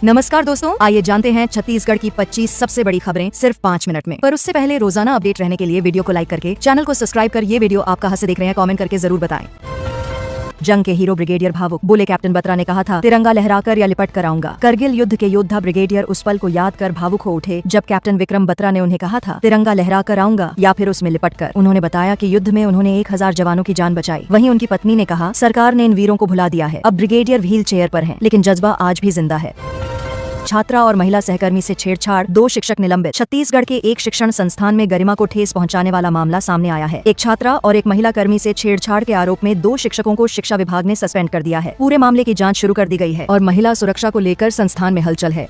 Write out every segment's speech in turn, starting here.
नमस्कार दोस्तों, आइए जानते हैं छत्तीसगढ़ की 25 सबसे बड़ी खबरें सिर्फ 5 मिनट में। पर उससे पहले रोजाना अपडेट रहने के लिए वीडियो को लाइक करके चैनल को सब्सक्राइब कर ये वीडियो आप कहां से देख रहे हैं कमेंट करके जरूर बताएं। जंग के हीरो ब्रिगेडियर भावुक बोले, कैप्टन बत्रा ने कहा था तिरंगा लहराकर या लिपट कर आऊंगा। करगिल युद्ध के योद्धा ब्रिगेडियर उस पल को याद कर भावुक हो उठे जब कैप्टन विक्रम बत्रा ने उन्हें कहा था तिरंगा लहरा कर आऊंगा या फिर उसमें लिपट कर। उन्होंने बताया कि युद्ध में उन्होंने 1000 जवानों की जान बचाई। वहीं उनकी पत्नी ने कहा, सरकार ने इन वीरों को भुला दिया है, अब ब्रिगेडियर व्हील चेयर पर हैं, लेकिन जज्बा आज भी जिंदा है। छात्रा और महिला सहकर्मी से छेड़छाड़, 2 शिक्षक निलंबित। छत्तीसगढ़ के एक शिक्षण संस्थान में गरिमा को ठेस पहुंचाने वाला मामला सामने आया है। एक छात्रा और एक महिला कर्मी से छेड़छाड़ के आरोप में 2 शिक्षकों को शिक्षा विभाग ने सस्पेंड कर दिया है। पूरे मामले की जांच शुरू कर दी गई है और महिला सुरक्षा को लेकर संस्थान में हलचल है।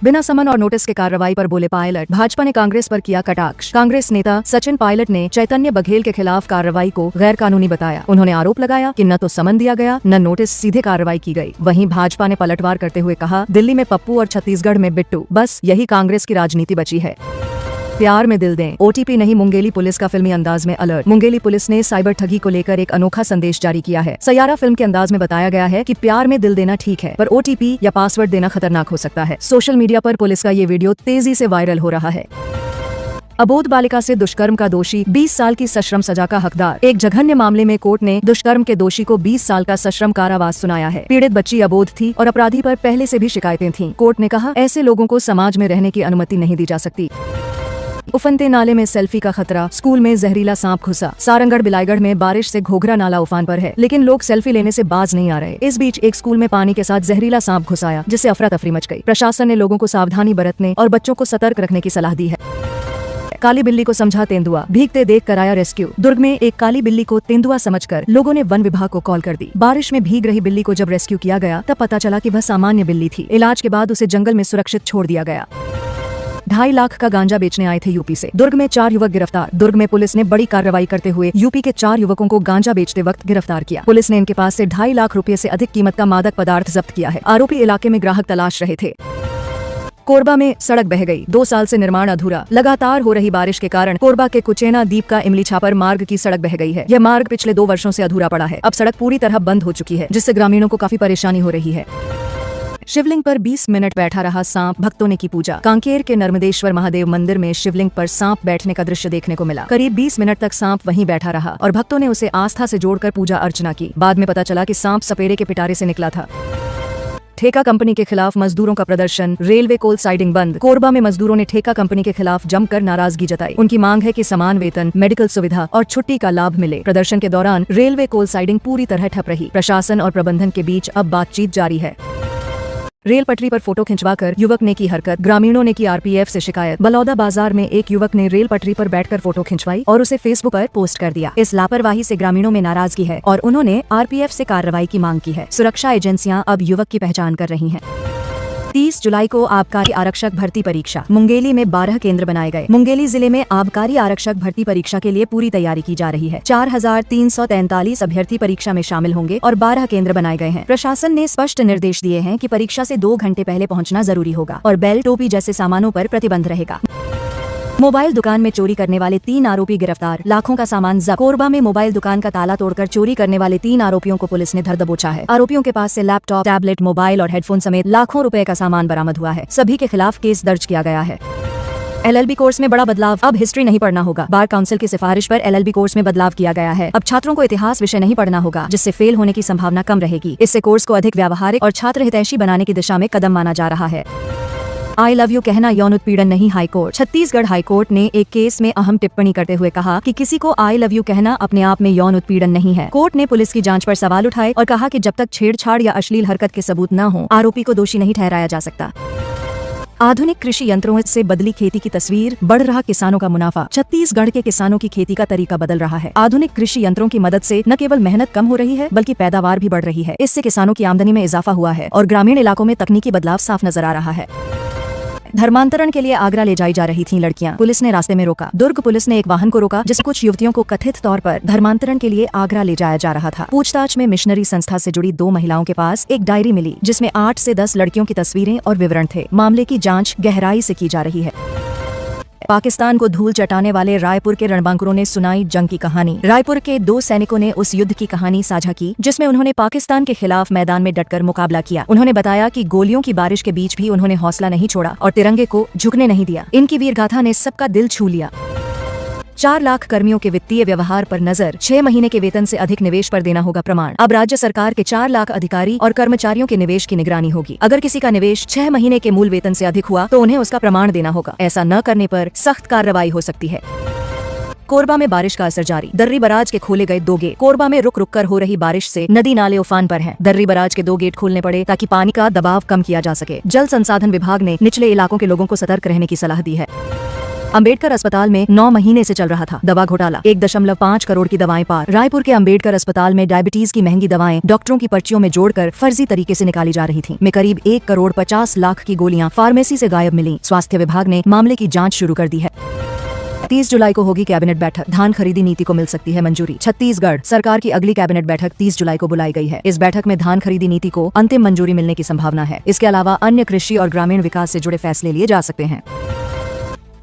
बिना समन और नोटिस के कार्रवाई पर बोले पायलट, भाजपा ने कांग्रेस पर किया कटाक्ष। कांग्रेस नेता सचिन पायलट ने चैतन्य बघेल के खिलाफ कार्रवाई को गैर कानूनी बताया। उन्होंने आरोप लगाया कि न तो समन दिया गया न नोटिस, सीधे कार्रवाई की गई। वहीं भाजपा ने पलटवार करते हुए कहा, दिल्ली में पप्पू और छत्तीसगढ़ में बिट्टू, बस यही कांग्रेस की राजनीति बची है। प्यार में दिल दें, ओटीपी नहीं। मुंगेली पुलिस का फिल्मी अंदाज में अलर्ट। मुंगेली पुलिस ने साइबर ठगी को लेकर एक अनोखा संदेश जारी किया है। सयारा फिल्म के अंदाज में बताया गया है कि प्यार में दिल देना ठीक है, पर ओटीपी या पासवर्ड देना खतरनाक हो सकता है। सोशल मीडिया पर पुलिस का ये वीडियो तेजी से वायरल हो रहा है। अबोध बालिका से दुष्कर्म का दोषी 20 साल की सश्रम सजा का हकदार। एक जघन्य मामले में कोर्ट ने दुष्कर्म के दोषी को 20 साल का सश्रम कारावास सुनाया है। पीड़ित बच्ची अबोध थी और अपराधी पर पहले से भी शिकायतें थीं। कोर्ट ने कहा, ऐसे लोगों को समाज में रहने की अनुमति नहीं दी जा सकती। उफनते नाले में सेल्फी का खतरा, स्कूल में जहरीला सांप घुसा। सारंगढ़ बिलाईगढ़ में बारिश से घोघरा नाला उफान पर है, लेकिन लोग सेल्फी लेने से बाज नहीं आ रहे। इस बीच एक स्कूल में पानी के साथ जहरीला सांप घुस आया, जिससे अफरा तफरी मच गई। प्रशासन ने लोगों को सावधानी बरतने और बच्चों को सतर्क रखने की सलाह दी है। काली बिल्ली को समझा तेंदुआ, भीगते देख कराया रेस्क्यू। दुर्ग में एक काली बिल्ली को तेंदुआ समझकर लोगों ने वन विभाग को कॉल कर दी। बारिश में भीग रही बिल्ली को जब रेस्क्यू किया गया तब पता चला कि वह सामान्य बिल्ली थी। इलाज के बाद उसे जंगल में सुरक्षित छोड़ दिया गया। 2.5 लाख का गांजा बेचने आए थे यूपी से। दुर्ग में 4 युवक गिरफ्तार। दुर्ग में पुलिस ने बड़ी कार्रवाई करते हुए यूपी के 4 युवकों को गांजा बेचते वक्त गिरफ्तार किया। पुलिस ने इनके पास से 2.5 लाख रुपए से अधिक कीमत का मादक पदार्थ जब्त किया है। आरोपी इलाके में ग्राहक तलाश रहे थे। कोरबा में सड़क बह गई, 2 साल से निर्माण अधूरा। लगातार हो रही बारिश के कारण कोरबा के कुचेना दीप का इमली छापर मार्ग की सड़क बह गई है। यह मार्ग पिछले 2 वर्षों से अधूरा पड़ा है। अब सड़क पूरी तरह बंद हो चुकी है, जिससे ग्रामीणों को काफी परेशानी हो रही है। शिवलिंग पर 20 मिनट बैठा रहा सांप, भक्तों ने की पूजा। कांकेर के नर्मदेश्वर महादेव मंदिर में शिवलिंग पर सांप बैठने का दृश्य देखने को मिला। करीब 20 मिनट तक सांप वहीं बैठा रहा और भक्तों ने उसे आस्था से जोड़कर पूजा अर्चना की। बाद में पता चला कि सांप सपेरे के पिटारे से निकला था। ठेका कंपनी के खिलाफ मजदूरों का प्रदर्शन, रेलवे कोल साइडिंग बंद। कोरबा में मजदूरों ने ठेका कंपनी के खिलाफ जमकर नाराजगी जताई। उनकी मांग है कि समान वेतन, मेडिकल सुविधा और छुट्टी का लाभ मिले। प्रदर्शन के दौरान रेलवे कोल साइडिंग पूरी तरह ठप रही। प्रशासन और प्रबंधन के बीच अब बातचीत जारी है। रेल पटरी पर फोटो खिंचवाकर युवक ने की हरकत, ग्रामीणों ने की आरपीएफ से शिकायत। बलौदा बाजार में एक युवक ने रेल पटरी पर बैठकर फोटो खिंचवाई और उसे फेसबुक पर पोस्ट कर दिया। इस लापरवाही से ग्रामीणों में नाराजगी है और उन्होंने आरपीएफ से कार्रवाई की मांग की है। सुरक्षा एजेंसियां अब युवक की पहचान कर रही हैं। 30 जुलाई को आबकारी आरक्षक भर्ती परीक्षा। मुंगेली में 12 केंद्र बनाए गए। मुंगेली जिले में आबकारी आरक्षक भर्ती परीक्षा के लिए पूरी तैयारी की जा रही है। 4343 अभ्यर्थी परीक्षा में शामिल होंगे और 12 केंद्र बनाए गए हैं। प्रशासन ने स्पष्ट निर्देश दिए हैं कि परीक्षा से 2 घंटे पहले पहुंचना जरूरी होगा और बेल्ट, टोपी जैसे सामानों पर प्रतिबंध रहेगा। मोबाइल दुकान में चोरी करने वाले 3 आरोपी गिरफ्तार, लाखों का सामान जब्त। कोरबा में मोबाइल दुकान का ताला तोड़कर चोरी करने वाले 3 आरोपियों को पुलिस ने धर दबोचा है। आरोपियों के पास से लैपटॉप, टैबलेट, मोबाइल और हेडफोन समेत लाखों रुपए का सामान बरामद हुआ है। सभी के खिलाफ केस दर्ज किया गया है। एलएलबी कोर्स में बड़ा बदलाव, अब हिस्ट्री नहीं पढ़ना होगा। बार काउंसिल की सिफारिश पर एलएलबी कोर्स में बदलाव किया गया है। अब छात्रों को इतिहास विषय नहीं पढ़ना होगा, जिससे फेल होने की संभावना कम रहेगी। इससे कोर्स को अधिक व्यावहारिक और छात्र हितैषी बनाने की दिशा में कदम माना जा रहा है। आई लव यू कहना यौन उत्पीड़न नहीं, हाईकोर्ट। छत्तीसगढ़ हाईकोर्ट ने एक केस में अहम टिप्पणी करते हुए कहा कि किसी को आई लव यू कहना अपने आप में यौन उत्पीड़न नहीं है। कोर्ट ने पुलिस की जांच पर सवाल उठाए और कहा कि जब तक छेड़छाड़ या अश्लील हरकत के सबूत न हो, आरोपी को दोषी नहीं ठहराया जा सकता। आधुनिक कृषि यंत्रों से बदली खेती की तस्वीर, बढ़ रहा किसानों का मुनाफा। छत्तीसगढ़ के किसानों की खेती का तरीका बदल रहा है। आधुनिक कृषि यंत्रों की मदद से न केवल मेहनत कम हो रही है, बल्कि पैदावार भी बढ़ रही है। इससे किसानों की आमदनी में इजाफा हुआ है और ग्रामीण इलाकों में तकनीकी बदलाव साफ नजर आ रहा है। धर्मांतरण के लिए आगरा ले जाई जा रही थीं लड़कियां, पुलिस ने रास्ते में रोका। दुर्ग पुलिस ने एक वाहन को रोका जिसमें कुछ युवतियों को कथित तौर पर धर्मांतरण के लिए आगरा ले जाया जा रहा था। पूछताछ में मिशनरी संस्था से जुड़ी 2 महिलाओं के पास एक डायरी मिली, जिसमें 8 से 10 लड़कियों की तस्वीरें और विवरण थे। मामले की जांच गहराई से की जा रही है। पाकिस्तान को धूल चटाने वाले रायपुर के रणबांकुरों ने सुनाई जंग की कहानी। रायपुर के 2 सैनिकों ने उस युद्ध की कहानी साझा की जिसमें उन्होंने पाकिस्तान के खिलाफ मैदान में डटकर मुकाबला किया। उन्होंने बताया कि गोलियों की बारिश के बीच भी उन्होंने हौसला नहीं छोड़ा और तिरंगे को झुकने नहीं दिया। इनकी वीरगाथा ने सबका दिल छू लिया। 4 लाख कर्मियों के वित्तीय व्यवहार पर नजर, 6 महीने के वेतन से अधिक निवेश पर देना होगा प्रमाण। अब राज्य सरकार के 4 लाख अधिकारी और कर्मचारियों के निवेश की निगरानी होगी। अगर किसी का निवेश 6 महीने के मूल वेतन से अधिक हुआ तो उन्हें उसका प्रमाण देना होगा। ऐसा न करने पर सख्त कार्रवाई हो सकती है। कोरबा में बारिश का असर जारी। दर्री बराज के खोले गए 2 गेट। कोरबा में रुक रुक कर हो रही बारिश से नदी नाले उफान पर हैं। दर्री बराज के 2 गेट खोलने पड़े ताकि पानी का दबाव कम किया जा सके। जल संसाधन विभाग ने निचले इलाकों के लोगों को सतर्क रहने की सलाह दी है। अंबेडकर अस्पताल में 9 महीने से चल रहा था दवा घोटाला। 1.5 करोड़ की दवाएं पार। रायपुर के अंबेडकर अस्पताल में डायबिटीज की महंगी दवाएं डॉक्टरों की पर्चियों में जोड़कर फर्जी तरीके से निकाली जा रही थीं। में करीब 1 करोड़ 50 लाख की गोलियां फार्मेसी से गायब मिली। स्वास्थ्य विभाग ने मामले की जांच शुरू कर दी है। 30 जुलाई को होगी कैबिनेट बैठक। धान खरीदी नीति को मिल सकती है मंजूरी। छत्तीसगढ़ सरकार की अगली कैबिनेट बैठक 30 जुलाई को बुलाई गई है। इस बैठक में धान खरीदी नीति को अंतिम मंजूरी मिलने की संभावना है। इसके अलावा अन्य कृषि और ग्रामीण विकास से जुड़े फैसले लिए जा सकते हैं।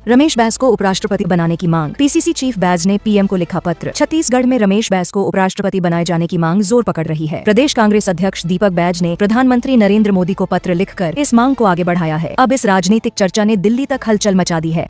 रमेश बैस को उपराष्ट्रपति बनाने की मांग। पीसीसी चीफ बैज ने पीएम को लिखा पत्र। छत्तीसगढ़ में रमेश बैस को उपराष्ट्रपति बनाए जाने की मांग जोर पकड़ रही है। प्रदेश कांग्रेस अध्यक्ष दीपक बैज ने प्रधानमंत्री नरेंद्र मोदी को पत्र लिखकर इस मांग को आगे बढ़ाया है। अब इस राजनीतिक चर्चा ने दिल्ली तक हलचल मचा दी है।